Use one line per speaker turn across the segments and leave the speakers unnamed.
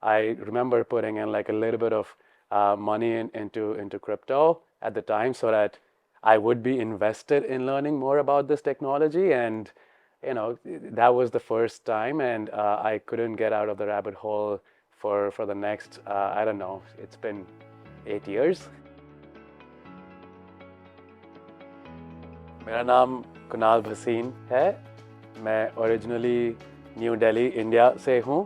I remember putting in like a little bit of money into crypto at the time so that I would be invested in learning more about this technology. And that was the first time, and I couldn't get out of the rabbit hole for the next I don't know, it's been 8 years. मेरा नाम कुणाल भसीन है। मैं originally new Delhi India से हूँ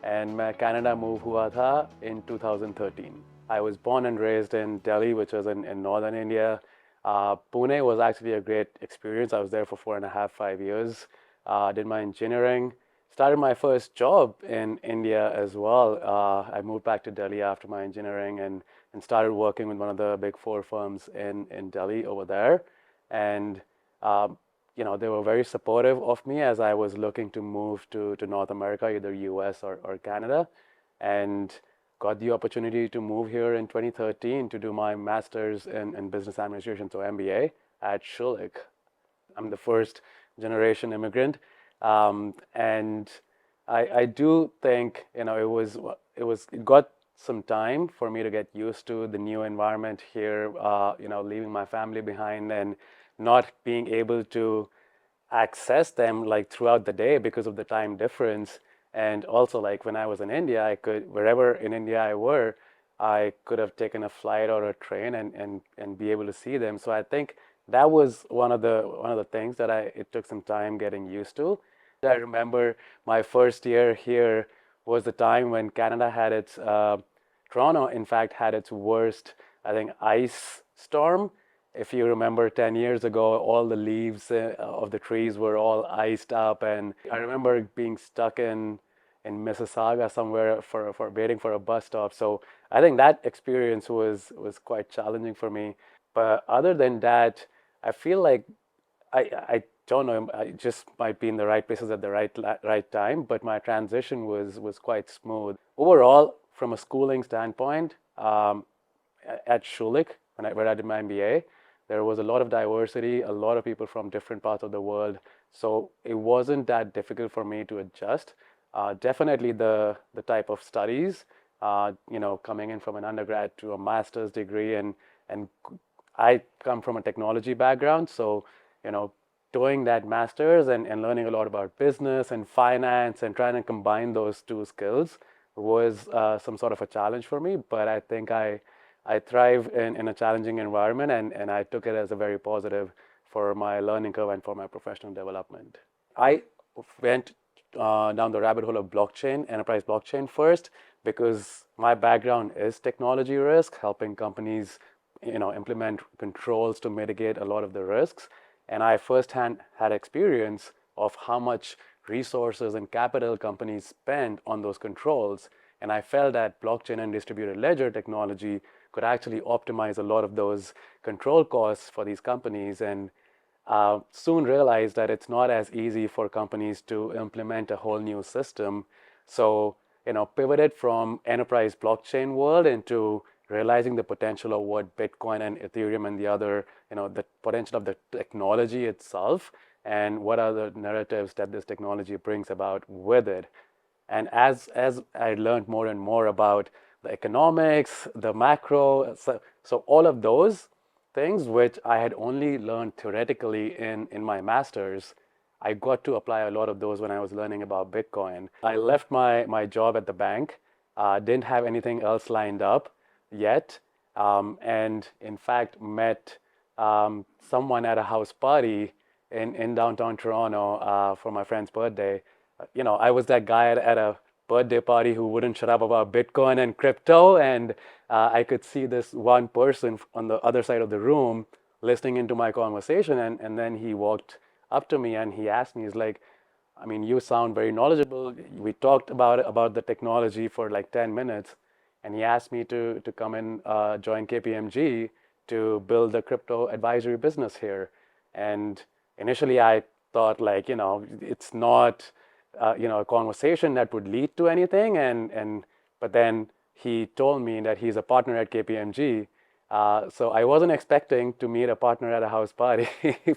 and मैं Canada move हुआ था in 2013. I was born and raised in Delhi, which was in northern India. Pune was actually a great experience. I was there for 4.5, 5 years. Did my engineering, started my first job in India as well. I moved back to Delhi after my engineering and started working with one of the big four firms in Delhi over there. And they were very supportive of me as I was looking to move to North America, either US or Canada, and got the opportunity to move here in 2013 to do my master's in business administration, so MBA at Schulich. I'm the first generation immigrant, and I do think it got some time for me to get used to the new environment here. Leaving my family behind and not being able to access them like throughout the day because of the time difference. And also, like when I was in India, I could, wherever in India I could have taken a flight or a train and be able to see them. So I think that was one of the things that it took some time getting used to. I remember my first year here was the time when Canada had its Toronto, in fact, had its worst, I think, ice storm. If you remember 10 years ago, all the leaves of the trees were all iced up. And I remember being stuck in Mississauga somewhere for waiting for a bus stop. So I think that experience was quite challenging for me. But other than that, I feel like I don't know. I just might be in the right places at the right time. But my transition was quite smooth overall from a schooling standpoint. At Schulich, where I did my MBA, there was a lot of diversity, a lot of people from different parts of the world. So it wasn't that difficult for me to adjust. Definitely the type of studies, coming in from an undergrad to a master's degree, and I come from a technology background, so doing that master's and learning a lot about business and finance and trying to combine those two skills was some sort of a challenge for me. But I think I thrive in a challenging environment, and I took it as a very positive for my learning curve and for my professional development. I went down the rabbit hole of blockchain, enterprise blockchain first, because my background is technology risk, helping companies, implement controls to mitigate a lot of the risks. And I firsthand had experience of how much resources and capital companies spend on those controls. And I felt that blockchain and distributed ledger technology could actually optimize a lot of those control costs for these companies, and soon realized that it's not as easy for companies to implement a whole new system. So, pivoted from enterprise blockchain world into realizing the potential of what Bitcoin and Ethereum and the other, the potential of the technology itself, and what are the narratives that this technology brings about with it. And as I learned more and more about the economics, the macro, so all of those things which I had only learned theoretically in my master's, I got to apply a lot of those when I was learning about Bitcoin. I left my job at the bank, didn't have anything else lined up yet, and in fact met someone at a house party in downtown Toronto for my friend's birthday. I was that guy at a birthday party who wouldn't shut up about Bitcoin and crypto, and I could see this one person on the other side of the room listening into my conversation, and then he walked up to me and he asked me, he's like, I mean, you sound very knowledgeable. We talked about the technology for like 10 minutes, and he asked me to come and join KPMG to build the crypto advisory business here. And initially I thought like, it's not a conversation that would lead to anything. But then he told me that he's a partner at KPMG. So I wasn't expecting to meet a partner at a house party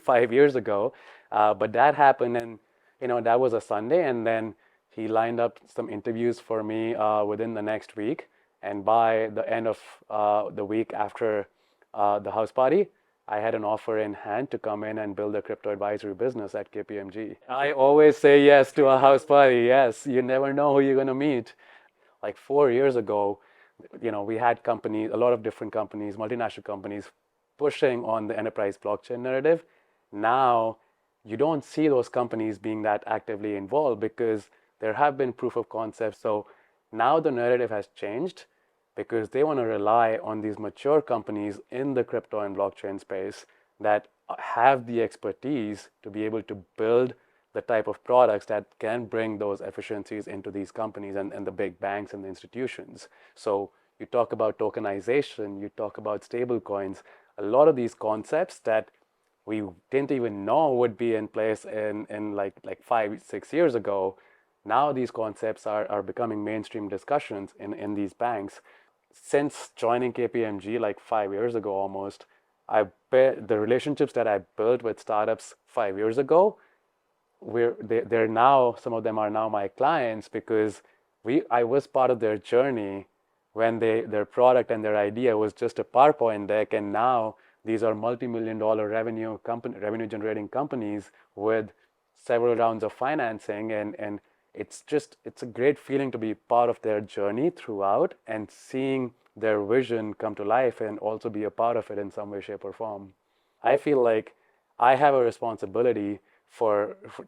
5 years ago, but that happened, and that was a Sunday, and then He lined up some interviews for me within the next week. And by the end of the week after the house party, I had an offer in hand to come in and build a crypto advisory business at KPMG. I always say yes to a house party. Yes, you never know who you're going to meet. Like 4 years ago, we had companies, a lot of different companies, multinational companies, pushing on the enterprise blockchain narrative. Now, you don't see those companies being that actively involved because there have been proof of concepts. So now the narrative has changed because they want to rely on these mature companies in the crypto and blockchain space that have the expertise to be able to build the type of products that can bring those efficiencies into these companies and the big banks and the institutions. So you talk about tokenization, you talk about stable coins, a lot of these concepts that we didn't even know would be in place in like 5-6 years ago. Now these concepts are becoming mainstream discussions in these banks. Since joining KPMG like 5 years ago almost, the relationships that I built with startups 5 years ago, they're now, some of them are now my clients because I was part of their journey when their product and their idea was just a PowerPoint deck, and now these are multi-million-dollar revenue generating companies with several rounds of financing, and it's a great feeling to be part of their journey throughout and seeing their vision come to life and also be a part of it in some way, shape, or form. I feel like I have a responsibility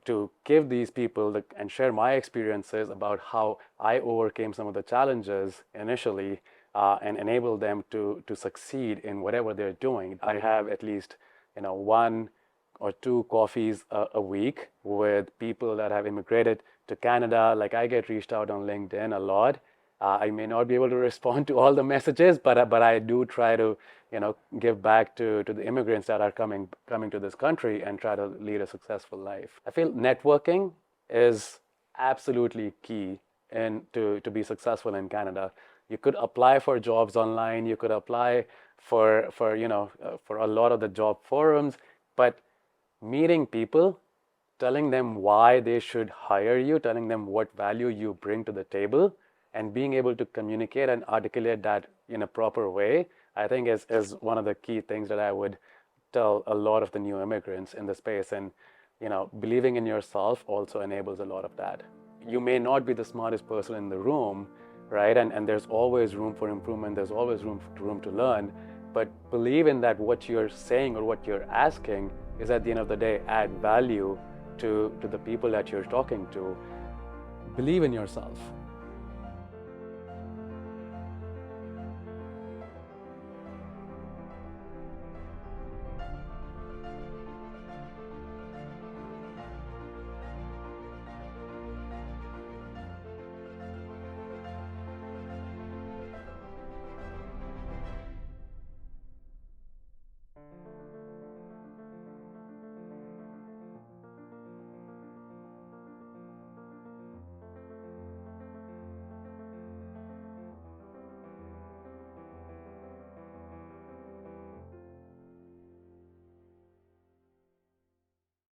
to give these people and share my experiences about how I overcame some of the challenges initially and enable them to succeed in whatever they're doing. I have at least 1 or 2 coffees a week with people that have immigrated to Canada. Like, I get reached out on LinkedIn a lot. I may not be able to respond to all the messages, but I do try to give back to the immigrants that are coming to this country and try to lead a successful life. I feel networking is absolutely key to be successful in Canada. You could apply for jobs online. You could apply for a lot of the job forums, but meeting people, telling them why they should hire you, telling them what value you bring to the table, and being able to communicate and articulate that in a proper way, I think is one of the key things that I would tell a lot of the new immigrants in the space. And believing in yourself also enables a lot of that. You may not be the smartest person in the room, right? And there's always room for improvement. There's always room to learn. But believe in that what you're saying or what you're asking is, at the end of the day, add value to the people that you're talking to. Believe in yourself.